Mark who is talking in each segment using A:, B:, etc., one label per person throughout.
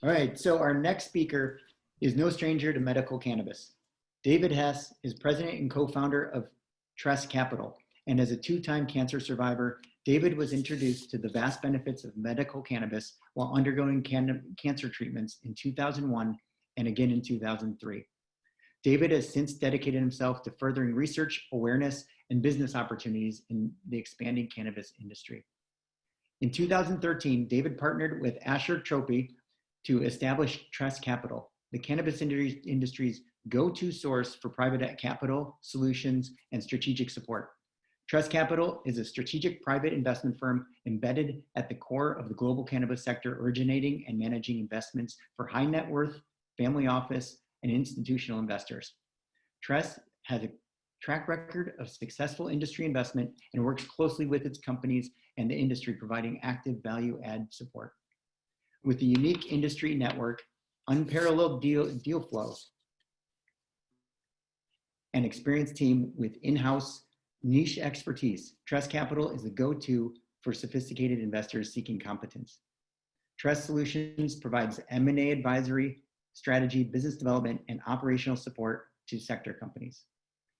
A: All right, so our next speaker is no stranger to medical cannabis. David Hess is president and co-founder of Tress Capital, and as a two-time cancer survivor, David was introduced to the vast benefits of medical cannabis while undergoing cancer treatments in 2001 and again in 2003. David has since dedicated himself to furthering research, awareness, and business opportunities in the expanding cannabis industry. In 2013, David partnered with Asher Trophy to establish Tress Capital, the cannabis industry's go-to source for private capital, solutions, and strategic support. Tress Capital is a strategic private investment firm embedded at the core of the global cannabis sector, originating and managing investments for high net worth, family office, and institutional investors. Tress has a track record of successful industry investment and works closely with its companies and the industry, providing active value add support. With a unique industry network, unparalleled deal flow, and experienced team with in-house niche expertise, Tress Capital is the go-to for sophisticated investors seeking competence. Tress Solutions provides M&A advisory, strategy, business development, and operational support to sector companies.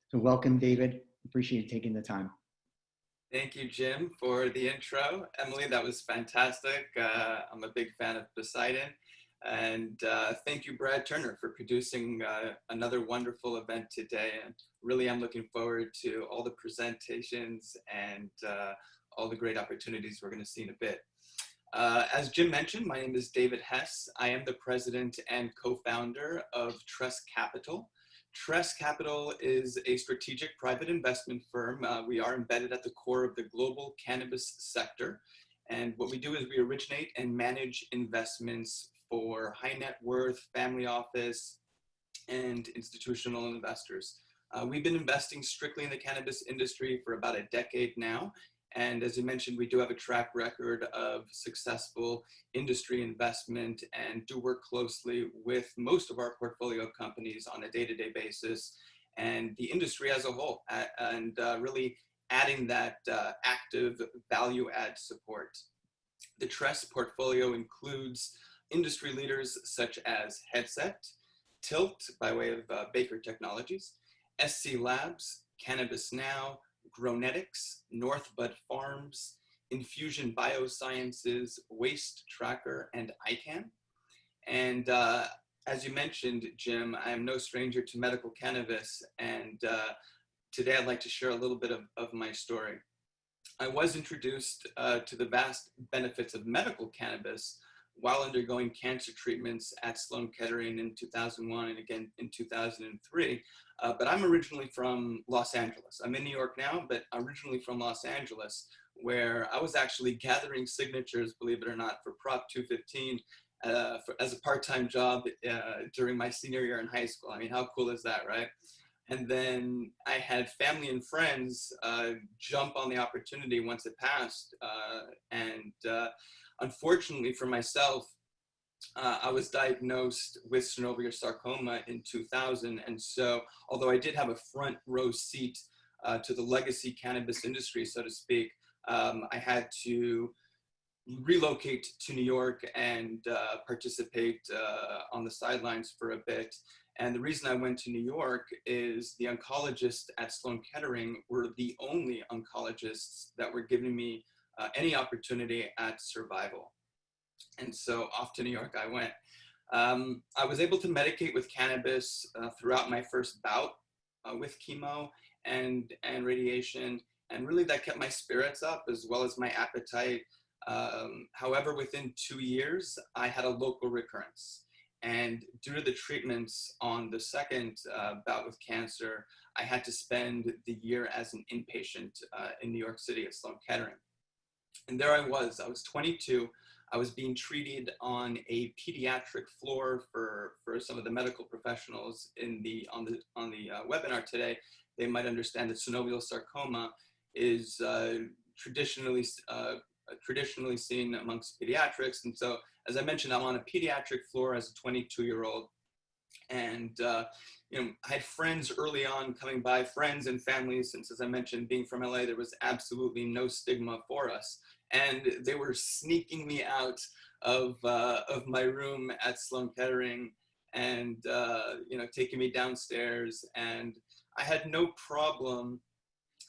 A: So welcome, David. Appreciate you taking the time.
B: Thank you, Jim, for the intro. Emily, that was fantastic. I'm a big fan of Poseidon. And thank you, Brad Turner, for producing another wonderful event today. And really, I'm looking forward to all the presentations and all the great opportunities we're going to see in a bit. As Jim mentioned, my name is David Hess. I am the president and co-founder of Tress Capital. Tress Capital is a strategic private investment firm. We are embedded at the core of the global cannabis sector. And what we do is we originate and manage investments for high net worth, family office, and institutional investors. We've been investing strictly in the cannabis industry for about a decade now. And as you mentioned, we do have a track record of successful industry investment and do work closely with most of our portfolio companies on a day-to-day basis and the industry as a whole, and really adding that active value add support. The Tress portfolio includes industry leaders such as Headset, Tilt by way of Baker Technologies, SC Labs, Cannabis Now, Grownetics, Northbud Farms, Infusion Biosciences, Waste Tracker, and ICANN. And as you mentioned, Jim, I am no stranger to medical cannabis, and today I'd like to share a little bit of my story. I was introduced to the vast benefits of medical cannabis while undergoing cancer treatments at Sloan Kettering in 2001 and again in 2003. But I'm originally from Los Angeles. I'm in New York now, but originally from Los Angeles, where I was actually gathering signatures, believe it or not, for Prop 215 as a part-time job during my senior year in high school. I mean, how cool is that, right? And then I had family and friends jump on the opportunity once it passed. Unfortunately for myself, I was diagnosed with synovial sarcoma in 2000. And so, although I did have a front row seat to the legacy cannabis industry, so to speak, I had to relocate to New York and participate on the sidelines for a bit. And the reason I went to New York is the oncologists at Sloan Kettering were the only oncologists that were giving me any opportunity at survival. And so off to New York I went. I was able to medicate with cannabis throughout my first bout with chemo and radiation. And really that kept my spirits up as well as my appetite. However, within 2 years, I had a local recurrence. And due to the treatments on the second bout with cancer, I had to spend the year as an inpatient in New York City at Sloan Kettering. And there I was 22. I was being treated on a pediatric floor for some of the medical professionals on the webinar today. They might understand that synovial sarcoma is traditionally seen amongst pediatrics. And so, as I mentioned, I'm on a pediatric floor as a 22-year-old. And, I had friends early on coming by, friends and families, since, as I mentioned, being from LA, there was absolutely no stigma for us. And they were sneaking me out of my room at Sloan Kettering, and taking me downstairs, and I had no problem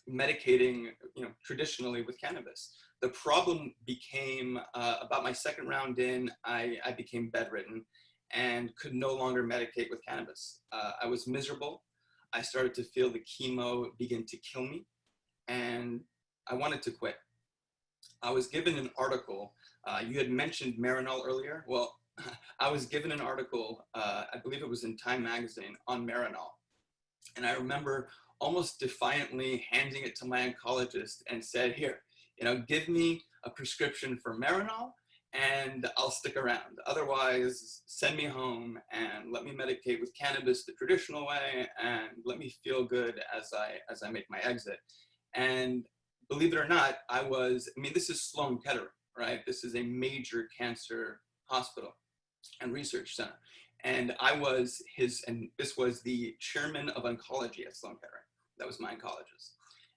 B: medicating, traditionally with cannabis. The problem became about my second round in, I became bedridden and could no longer medicate with cannabis. I was miserable. I started to feel the chemo begin to kill me, and I wanted to quit. I was given an article. You had mentioned Marinol earlier. Well, I was given an article, I believe it was in Time magazine, on Marinol. And I remember almost defiantly handing it to my oncologist and said, here, give me a prescription for Marinol and I'll stick around. Otherwise, send me home and let me medicate with cannabis the traditional way and let me feel good as I make my exit. And believe it or not, this is Sloan Kettering, right? This is a major cancer hospital and research center. And this was the chairman of oncology at Sloan Kettering. That was my oncologist.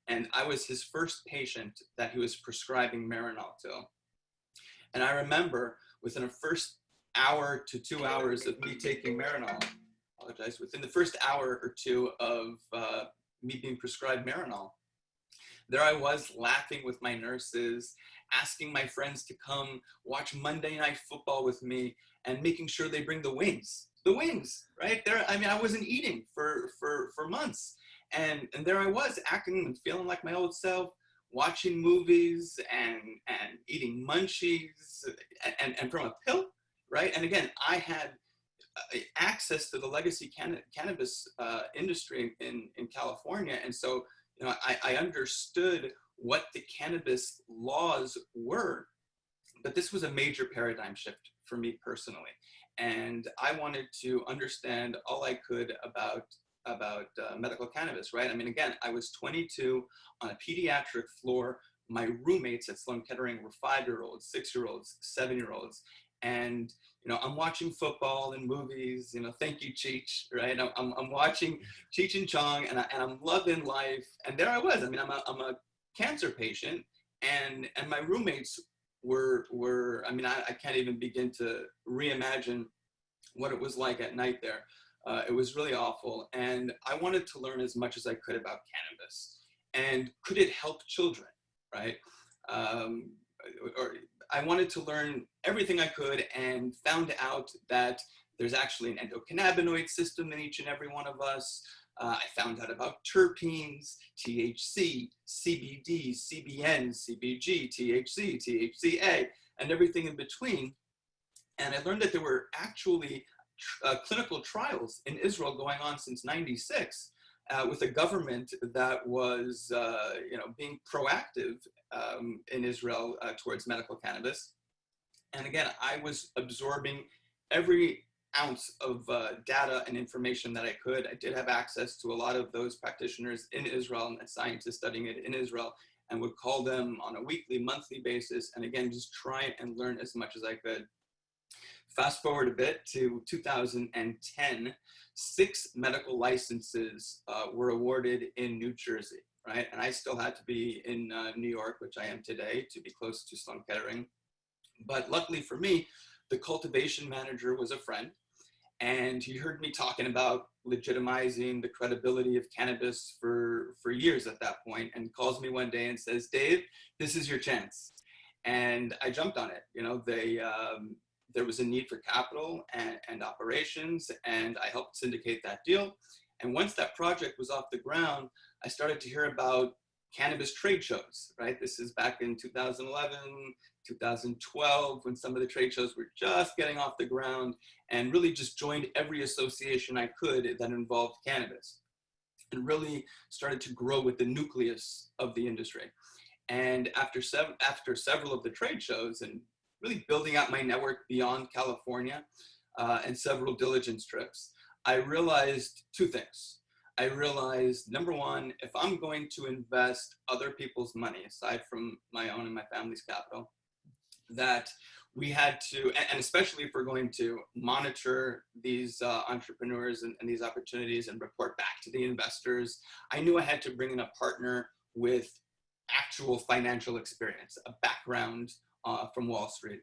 B: And I was his first patient that he was prescribing Marinol to. And I remember within the first hour to 2 hours of me taking Marinol, within the first hour or two of me being prescribed Marinol, there I was laughing with my nurses, asking my friends to come watch Monday Night Football with me and making sure they bring the wings, right there. I wasn't eating for months. And there I was acting and feeling like my old self, watching movies and eating munchies and from a pill, right? And again, I had access to the legacy cannabis industry in California. And so, I understood what the cannabis laws were, but this was a major paradigm shift for me personally. And I wanted to understand all I could about medical cannabis, right? Again, I was 22 on a pediatric floor. My roommates at Sloan Kettering were 5-year-olds, 6-year-olds, 7-year-olds. And, I'm watching football and movies, thank you, Cheech, right? I'm watching Cheech and Chong and I'm loving life. And there I was. I'm a cancer patient and my roommates were I can't even begin to reimagine what it was like at night there. It was really awful. And I wanted to learn as much as I could about cannabis. And could it help children, right? Or I wanted to learn everything I could and found out that there's actually an endocannabinoid system in each and every one of us. I found out about terpenes, THC, CBD, CBN, CBG, THC, THCA, and everything in between. And I learned that there were actually clinical trials in Israel going on since '96 with a government that was, being proactive in Israel towards medical cannabis. And again, I was absorbing every ounce of data and information that I could. I did have access to a lot of those practitioners in Israel and scientists studying it in Israel, and would call them on a weekly, monthly basis. And again, just try and learn as much as I could. Fast forward a bit to 2010, 6 medical licenses were awarded in New Jersey, right? And I still had to be in New York, which I am today, to be close to Sloan Kettering. But luckily for me, the cultivation manager was a friend, and he heard me talking about legitimizing the credibility of cannabis for years at that point, and calls me one day and says, Dave, this is your chance. And I jumped on it. There was a need for capital and operations, and I helped syndicate that deal. And once that project was off the ground, I started to hear about cannabis trade shows, right? This is back in 2011, 2012, when some of the trade shows were just getting off the ground, and really just joined every association I could that involved cannabis, and really started to grow with the nucleus of the industry. And after several of the trade shows and really building out my network beyond California and several diligence trips, I realized 2 things. I realized, number one, if I'm going to invest other people's money, aside from my own and my family's capital, that we had to, and especially if we're going to monitor these entrepreneurs and these opportunities and report back to the investors, I knew I had to bring in a partner with actual financial experience, a background from Wall Street.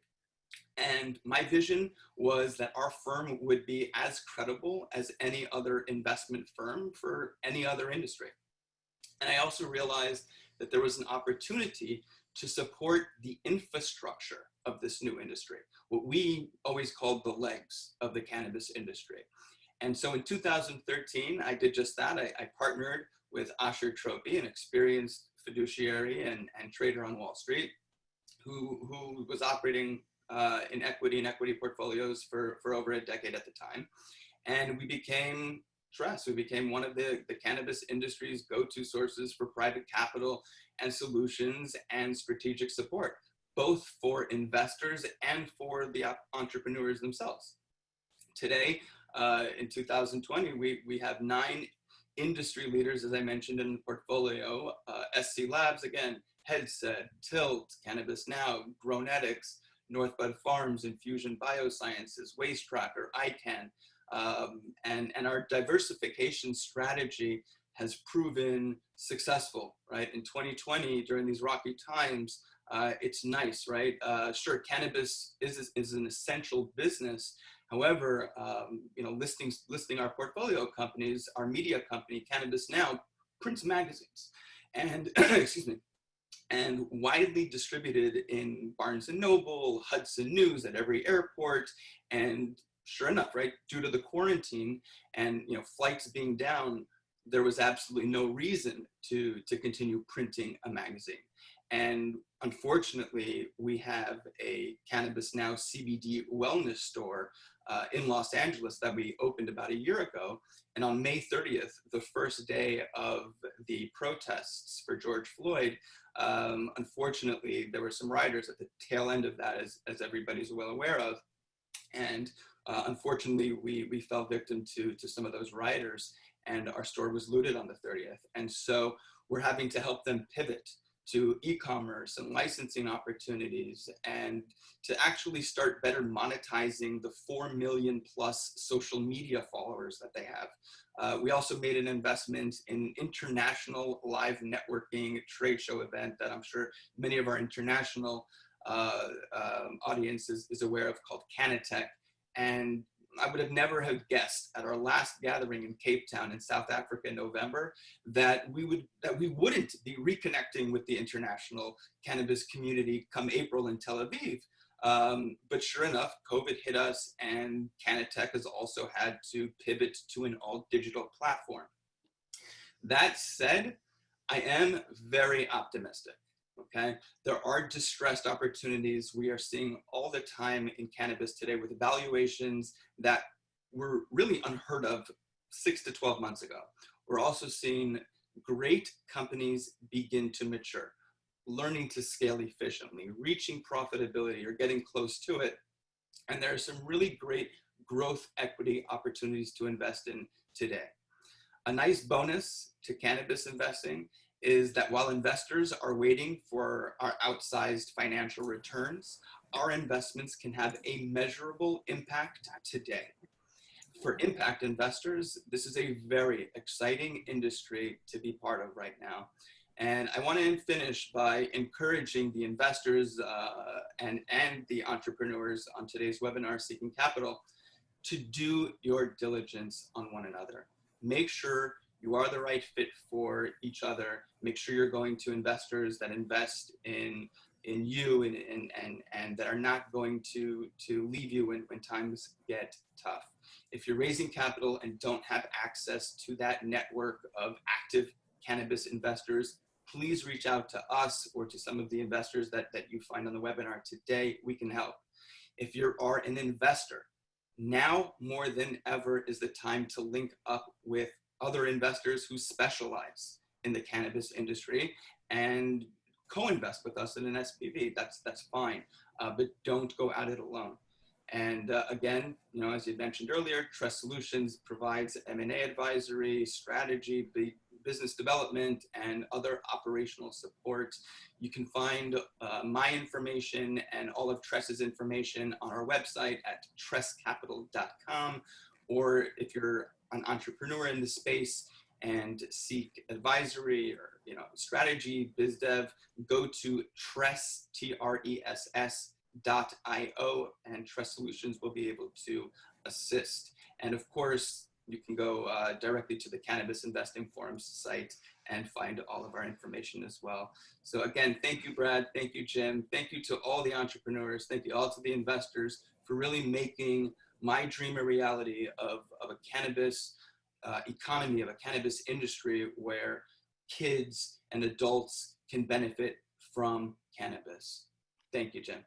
B: And my vision was that our firm would be as credible as any other investment firm for any other industry. And I also realized that there was an opportunity to support the infrastructure of this new industry, what we always called the legs of the cannabis industry. And so in 2013, I did just that. I partnered with Asher Trophy, an experienced fiduciary and trader on Wall Street, who was operating in equity and equity portfolios for over a decade at the time. And we became Tress. We became one of the cannabis industry's go-to sources for private capital and solutions and strategic support, both for investors and for the entrepreneurs themselves. Today, in 2020, we have 9 industry leaders, as I mentioned, in the portfolio. SC Labs, again, Headset, Tilt, Cannabis Now, Grownetics, Northbud Farms, Infusion Biosciences, Waste Tracker, ICANN. And our diversification strategy has proven successful, right? In 2020, during these rocky times, it's nice, right? Sure, cannabis is an essential business. However, listing our portfolio companies, our media company, Cannabis Now, prints magazines, and excuse me, and widely distributed in Barnes & Noble, Hudson News, at every airport. And sure enough, right, due to the quarantine and flights being down, there was absolutely no reason to continue printing a magazine. And unfortunately, we have a Cannabis Now CBD wellness store in Los Angeles that we opened about a year ago. And on May 30th, the first day of the protests for George Floyd, unfortunately, there were some rioters at the tail end of that, as everybody's well aware of. And unfortunately, we fell victim to some of those rioters, and our store was looted on the 30th. And so we're having to help them pivot to e-commerce and licensing opportunities, and to actually start better monetizing the 4 million plus social media followers that they have. We also made an investment in international live networking trade show event that I'm sure many of our international audience is aware of, called Canatech. And I would have never have guessed at our last gathering in Cape Town in South Africa in November that we wouldn't be reconnecting with the international cannabis community come April in Tel Aviv. But sure enough, COVID hit us, and Canatech has also had to pivot to an all digital platform. That said, I am very optimistic. Okay, there are distressed opportunities we are seeing all the time in cannabis today, with valuations that were really unheard of 6 to 12 months ago. We're also seeing great companies begin to mature, learning to scale efficiently, reaching profitability or getting close to it. And there are some really great growth equity opportunities to invest in today. A nice bonus to cannabis investing is that while investors are waiting for our outsized financial returns, our investments can have a measurable impact today. For impact investors, this is a very exciting industry to be part of right now. And I want to finish by encouraging the investors and the entrepreneurs on today's webinar, Seeking Capital, to do your diligence on one another. Make sure you are the right fit for each other. Make sure you're going to investors that invest in you and that are not going to leave you when times get tough. If you're raising capital and don't have access to that network of active cannabis investors, please reach out to us or to some of the investors that you find on the webinar today. We can help. If you are an investor, now more than ever is the time to link up with other investors who specialize in the cannabis industry and co-invest with us in an SPV. That's fine, but don't go at it alone. And again, as you mentioned earlier, Tress Solutions provides M&A advisory, strategy, business development, and other operational support. You can find my information and all of Tress's information on our website at tresscapital.com, or if you're an entrepreneur in the space and seek advisory or strategy, biz dev, go to Tress, TRESS and Tress Solutions will be able to assist. And of course, you can go directly to the Cannabis Investing Forum's site and find all of our information as well. So again, thank you, Brad. Thank you, Jim. Thank you to all the entrepreneurs. Thank you all to the investors for really making my dream a reality of a cannabis economy, of a cannabis industry where kids and adults can benefit from cannabis. Thank you, Jim.